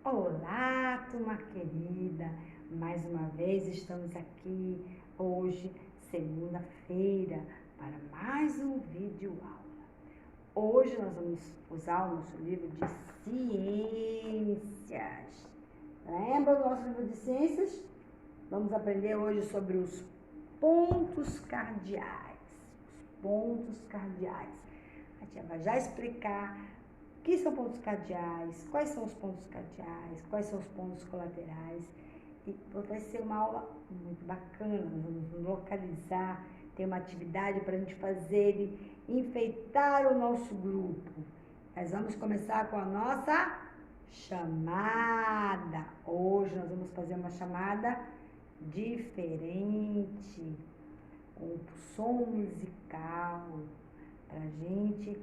Olá, turma querida! Mais uma vez estamos aqui hoje, segunda-feira, para mais um vídeo aula. Hoje nós vamos usar o nosso livro de ciências. Lembra do nosso livro de ciências? Vamos aprender hoje sobre os pontos cardeais. Os pontos cardeais. A tia vai já explicar o que são pontos cardeais, quais são os pontos cardeais, quais são os pontos colaterais. E vai ser uma aula muito bacana, nós vamos localizar, tem uma atividade para a gente fazer e enfeitar o nosso grupo. Nós vamos começar com a nossa chamada. Hoje nós vamos fazer uma chamada diferente, com som musical, para a gente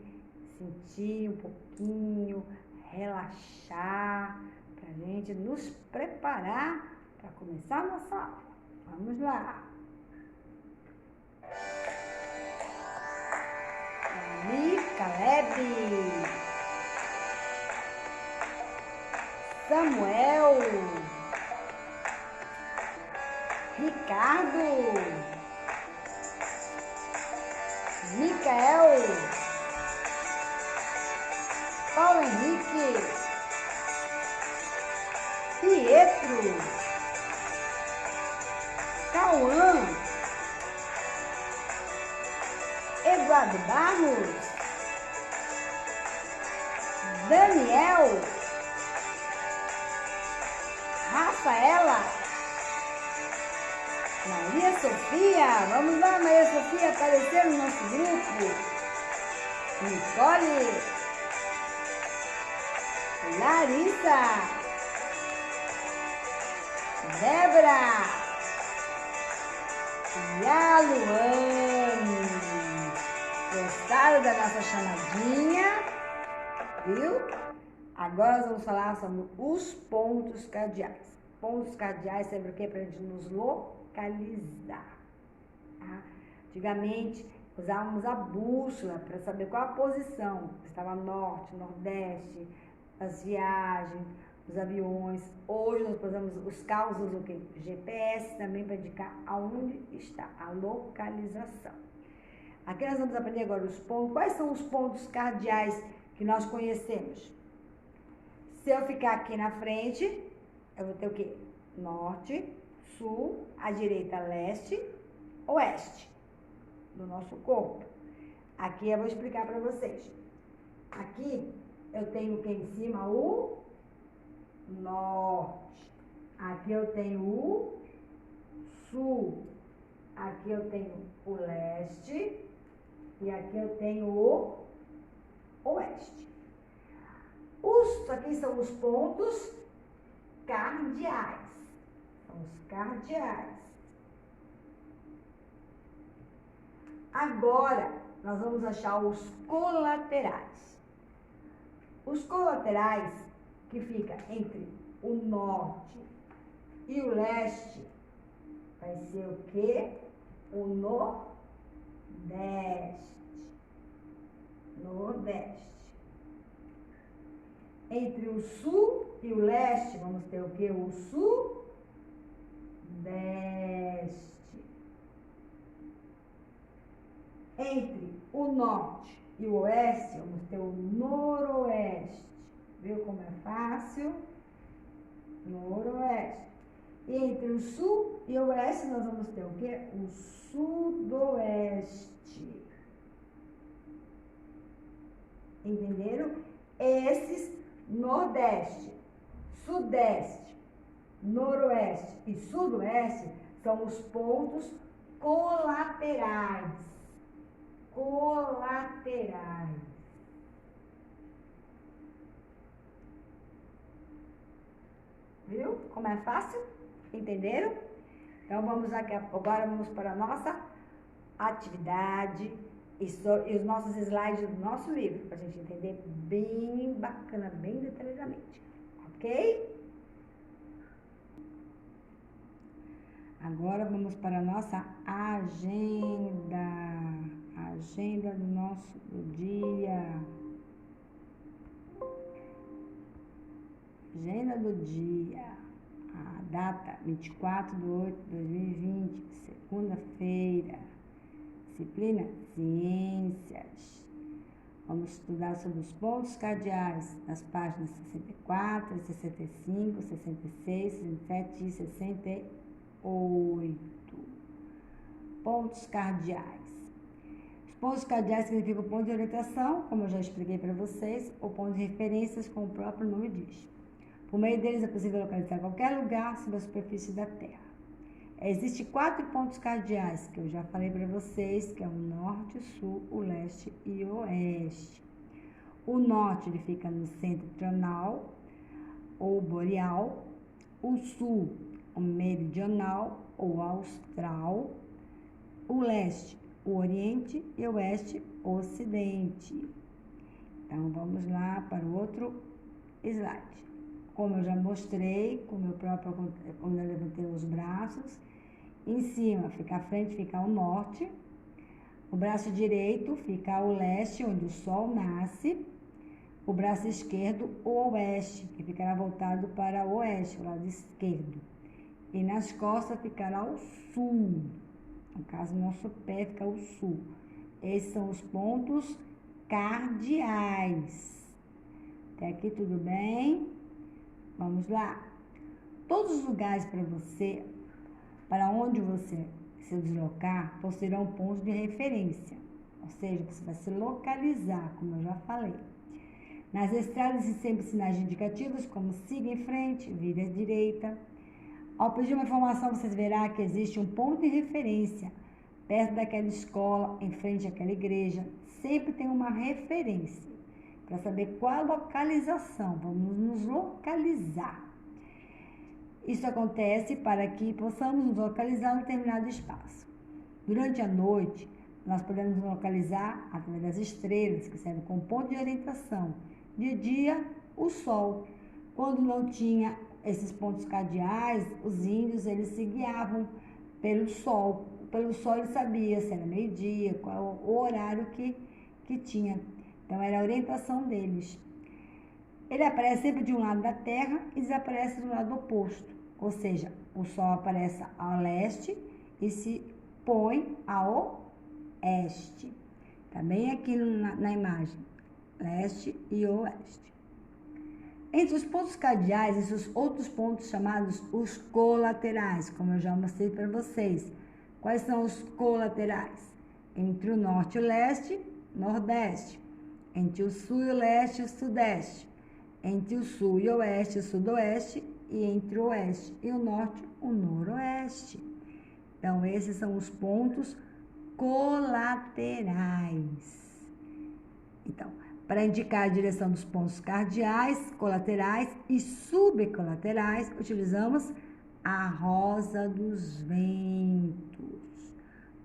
sentir um pouquinho, relaxar, para a gente nos preparar para começar a nossa aula. Vamos lá! Caleb, Samuel, Ricardo, Micael, Paulo Henrique, Pietro, Cauã, Eduardo Barros, Daniel, Rafaela, Maria Sofia, vamos lá, Maria Sofia, aparecer no nosso grupo. Nicole, Larissa, Débora e a Luane. Gostaram da nossa chamadinha? Viu? Agora nós vamos falar sobre os pontos cardeais. Pontos cardeais serve o quê? Para a gente nos localizar. Tá? Antigamente, usávamos a bússola para saber qual a posição. Estava norte, nordeste, as viagens, os aviões. Hoje nós usamos os carros, usam o quê? GPS também para indicar aonde está a localização. Aqui nós vamos aprender agora os pontos. Quais são os pontos cardeais que nós conhecemos? Se eu ficar aqui na frente, eu vou ter o quê? Norte, sul, à direita, leste, oeste do nosso corpo. Aqui eu vou explicar para vocês. Aqui eu tenho aqui em cima o norte. Aqui eu tenho o sul. Aqui eu tenho o leste. E aqui eu tenho o oeste. Aqui são os pontos cardeais. São os cardeais. Agora, nós vamos achar os colaterais. Os colaterais, que fica entre o norte e o leste, vai ser o quê? O nordeste. Nordeste. Entre o sul e o leste, vamos ter o quê? O sudeste. Entre o norte e o oeste, vamos ter o noroeste. Viu como é fácil? Noroeste. E entre o sul e o oeste, nós vamos ter o quê? O sudoeste. Entenderam? Esses nordeste, sudeste, noroeste e sudoeste são os pontos colaterais. Colaterais. Viu? Como é fácil? Entenderam? Então vamos aqui, agora vamos para a nossa atividade e os nossos slides do nosso livro, para a gente entender bem bacana, bem detalhadamente. Ok? Agora vamos para a nossa agenda. Agenda do nosso dia. Agenda do dia. A data 24/8/2020, segunda-feira. Disciplina Ciências. Vamos estudar sobre os pontos cardeais nas páginas 64, 65, 66, 67 e 68. Pontos cardeais. Os pontos cardeais significam ponto de orientação, como eu já expliquei para vocês, ou ponto de referências, como o próprio nome diz. Por meio deles é possível localizar qualquer lugar sobre a superfície da Terra. Existem 4 pontos cardeais, que eu já falei para vocês, que é o norte, o sul, o leste e o oeste. O norte ele fica no setentrional ou boreal, o sul, o meridional ou austral, o leste, o oriente e o oeste, o ocidente. Então, vamos lá para o outro slide. Como eu já mostrei, quando eu levantei os braços, em cima fica a frente, fica o norte, o braço direito fica o leste, onde o sol nasce, o braço esquerdo, o oeste, que ficará voltado para o oeste, o lado esquerdo. E nas costas ficará o sul, no caso, nosso pé fica o sul. Esses são os pontos cardeais. Até aqui tudo bem? Vamos lá. Todos os lugares para onde você se deslocar, possuirão pontos de referência. Ou seja, você vai se localizar, como eu já falei. Nas estradas existem sempre sinais indicativos, como siga em frente, vire à direita. Ao pedir uma informação, você verá que existe um ponto de referência perto daquela escola, em frente àquela igreja. Sempre tem uma referência para saber qual a localização. Vamos nos localizar. Isso acontece para que possamos nos localizar em um determinado espaço. Durante a noite, nós podemos nos localizar através das estrelas, que servem como ponto de orientação. De dia, o sol. Quando não tinha esses pontos cardeais, os índios eles se guiavam pelo sol. Pelo sol ele sabia se era meio-dia, qual o horário que tinha. Então era a orientação deles. Ele aparece sempre de um lado da Terra e desaparece do lado oposto. Ou seja, o sol aparece ao leste e se põe ao oeste. Também aqui na imagem, leste e oeste. Entre os pontos cardeais, existem os outros pontos chamados os colaterais, como eu já mostrei para vocês. Quais são os colaterais? Entre o norte e o leste, nordeste. Entre o sul e o leste, o sudeste. Entre o sul e o oeste, o sudoeste. E entre o oeste e o norte, o noroeste. Então, esses são os pontos colaterais. Então, para indicar a direção dos pontos cardeais, colaterais e subcolaterais, utilizamos a rosa dos ventos.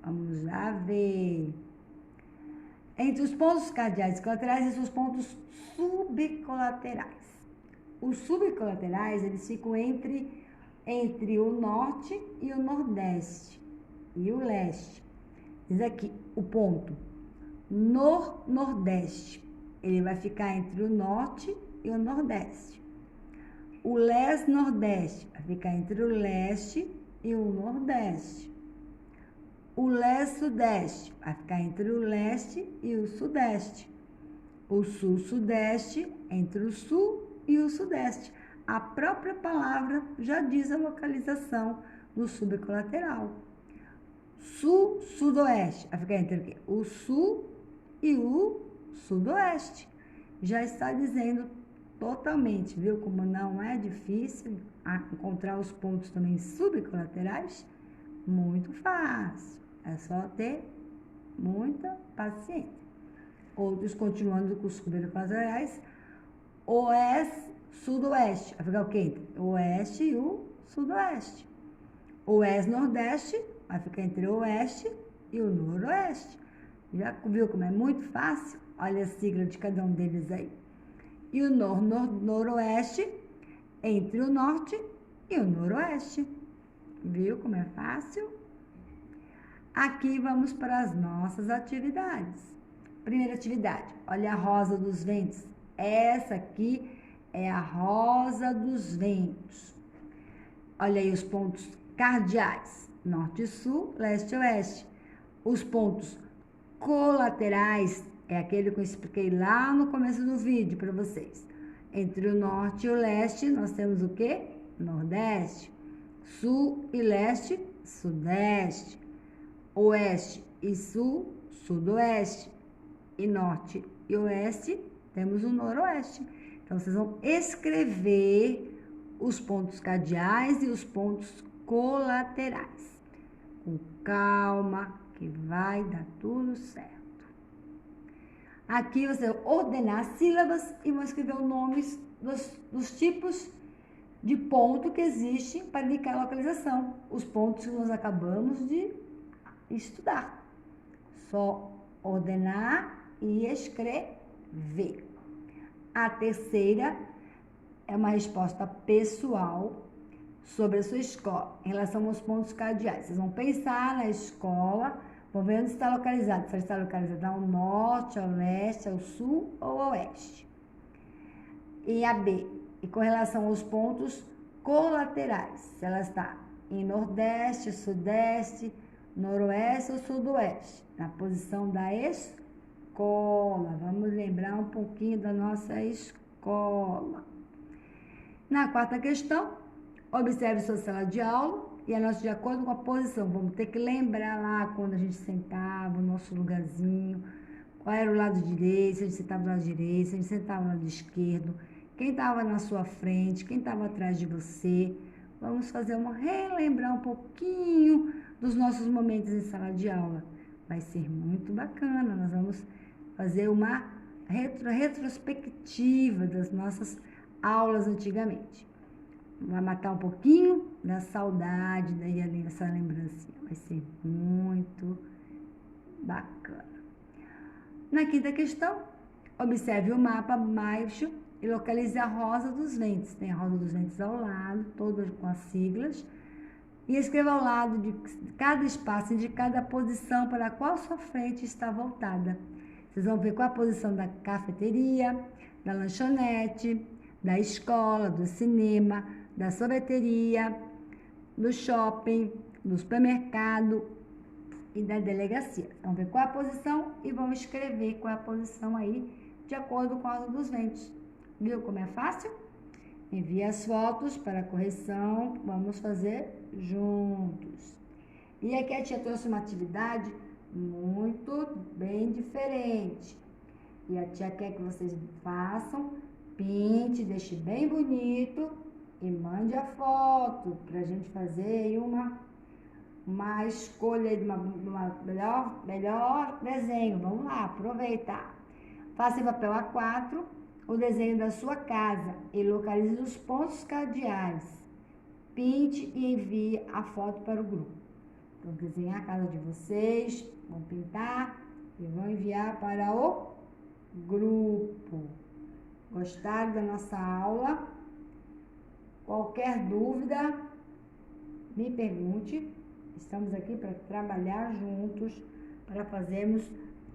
Vamos lá ver. Entre os pontos cardeais e colaterais, existem os pontos subcolaterais. Os subcolaterais, eles ficam entre o norte e o nordeste e o leste. Diz aqui o ponto nordeste. Ele vai ficar entre o norte e o nordeste. O leste-nordeste vai ficar entre o leste e o nordeste. O leste-sudeste vai ficar entre o leste e o sudeste. O sul-sudeste entre o sul e o sudeste. A própria palavra já diz a localização do subcolateral. Sul-sudoeste vai ficar entre o quê? O sul e o sudoeste. Já está dizendo totalmente, viu? Como não é difícil encontrar os pontos também subcolaterais, muito fácil. É só ter muita paciência. Outros continuando com os subcolaterais, oeste, sudoeste. Vai ficar o quê? O oeste e o sudoeste. O oeste-nordeste vai ficar entre o oeste e o noroeste. Já viu como é muito fácil? Olha a sigla de cada um deles aí. E o noroeste entre o norte e o noroeste. Viu como é fácil? Aqui vamos para as nossas atividades. Primeira atividade, olha a rosa dos ventos. Essa aqui é a rosa dos ventos. Olha aí os pontos cardeais, norte e sul, leste e oeste. Os pontos colaterais é aquele que eu expliquei lá no começo do vídeo para vocês. Entre o norte e o leste, nós temos o quê? Nordeste. Sul e leste, sudeste. Oeste e sul, sudoeste. E norte e oeste, temos o noroeste. Então, vocês vão escrever os pontos cardeais e os pontos colaterais. Com calma, que vai dar tudo certo. Aqui você vai ordenar as sílabas e vão escrever os nomes dos tipos de ponto que existem para indicar a localização. Os pontos que nós acabamos de estudar. Só ordenar e escrever. A terceira é uma resposta pessoal sobre a sua escola, em relação aos pontos cardeais. Vocês vão pensar na escola, vão ver onde está localizado. Se ela está localizada ao norte, ao leste, ao sul ou ao oeste. E a B, e com relação aos pontos colaterais. Se ela está em nordeste, sudeste, noroeste ou sudoeste. Na posição da escola. Vamos lembrar um pouquinho da nossa escola. Na quarta questão, observe sua sala de aula e anote de acordo com a posição. Vamos ter que lembrar lá quando a gente sentava, o nosso lugarzinho, qual era o lado direito, se a gente sentava do lado direito, se a gente sentava do lado esquerdo, quem estava na sua frente, quem estava atrás de você. Vamos relembrar um pouquinho dos nossos momentos em sala de aula. Vai ser muito bacana, nós vamos fazer uma retrospectiva das nossas aulas antigamente. Vai matar um pouquinho da saudade, daí essa lembrancinha. Vai ser muito bacana. Na quinta questão, observe o mapa abaixo e localize a rosa dos ventos. Tem a rosa dos ventos ao lado, todas com as siglas. E escreva ao lado de cada espaço, de cada posição para a qual sua frente está voltada. Vocês vão ver qual a posição da cafeteria, da lanchonete, da escola, do cinema, da sorveteria, do shopping, do supermercado e da delegacia. Vão ver qual a posição e vão escrever qual a posição aí, de acordo com a rosa dos ventos. Viu como é fácil? Envie as fotos para correção, vamos fazer juntos. E aqui a tia trouxe uma atividade muito bem diferente. E a tia quer que vocês façam, pinte, deixe bem bonito e mande a foto para a gente fazer uma escolha de uma melhor desenho. Vamos lá, aproveitar. Faça em papel A4 o desenho da sua casa e localize os pontos cardeais. Pinte e envie a foto para o grupo. Então, desenhar a casa de vocês, vão pintar e vão enviar para o grupo. Gostaram da nossa aula? Qualquer dúvida, me pergunte. Estamos aqui para trabalhar juntos, para fazermos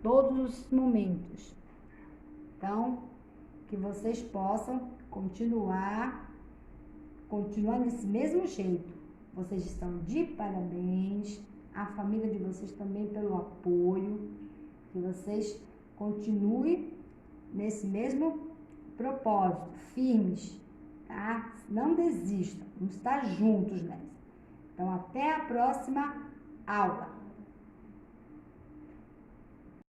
todos os momentos. Então, que vocês possam continuar desse mesmo jeito. Vocês estão de parabéns, a família de vocês também pelo apoio, que vocês continuem nesse mesmo propósito, firmes, tá? Não desistam, vamos estar juntos nessa. Então, até a próxima aula.